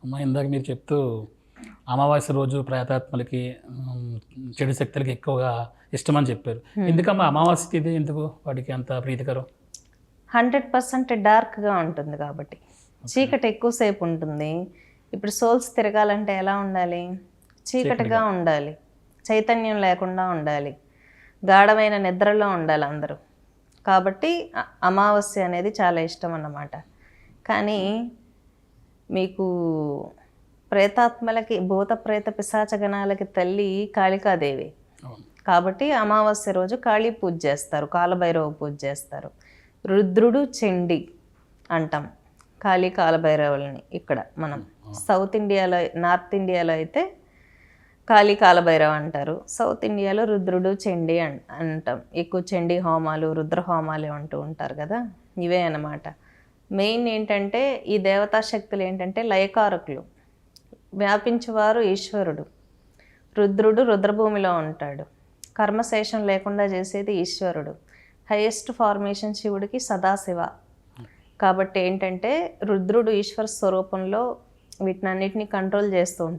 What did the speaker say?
అమ్మ ఇందాక మీరు చెప్తూ అమావాస్య రోజు ప్రేతాత్మలకి చెడు శక్తులకి ఎక్కువగా ఇష్టమని చెప్పారు. ఎందుకమ్మా అమావాస్య తిథి ఎందుకు వాటికి అంత ప్రీతికరం? 100% డార్క్గా ఉంటుంది కాబట్టి, చీకటి ఎక్కువసేపు ఉంటుంది. ఇప్పుడు సోల్స్ తిరగాలంటే ఎలా ఉండాలి? చీకటిగా ఉండాలి, చైతన్యం లేకుండా ఉండాలి, గాఢమైన నిద్రలో ఉండాలి అందరూ. కాబట్టి అమావాస్య అనేది చాలా ఇష్టం అన్నమాట. కానీ మీకు ప్రేతాత్మలకి, భూత ప్రేత పిశాచగణాలకి తల్లి కాళికాదేవి కాబట్టి అమావాస్య రోజు కాళీ పూజ చేస్తారు, కాలభైరవ పూజ చేస్తారు. రుద్రుడు చండి అంటాం కాళీ కాలభైరవులని. ఇక్కడ మనం సౌత్ ఇండియాలో, నార్త్ ఇండియాలో అయితే కాళీ కాలభైరవ అంటారు, సౌత్ ఇండియాలో రుద్రుడు చండి అంటాం. ఎక్కువ చండీ హోమాలు, రుద్ర హోమాలు అంటూ ఉంటారు కదా, ఇవే అన్నమాట. మెయిన్ ఏంటంటే ఈ దేవతా శక్తులు ఏంటంటే లయకారకులు, వ్యాపించేవారు ఈశ్వరుడు. రుద్రుడు రుద్రభూమిలో ఉంటాడు, కర్మశేషం లేకుండా చేసేది ఈశ్వరుడు. హైయెస్ట్ ఫార్మేషన్ శివుడికి సదాశివ. కాబట్టి ఏంటంటే రుద్రుడు ఈశ్వర స్వరూపంలో వీటినన్నిటిని కంట్రోల్ చేస్తూ ఉంటాడు.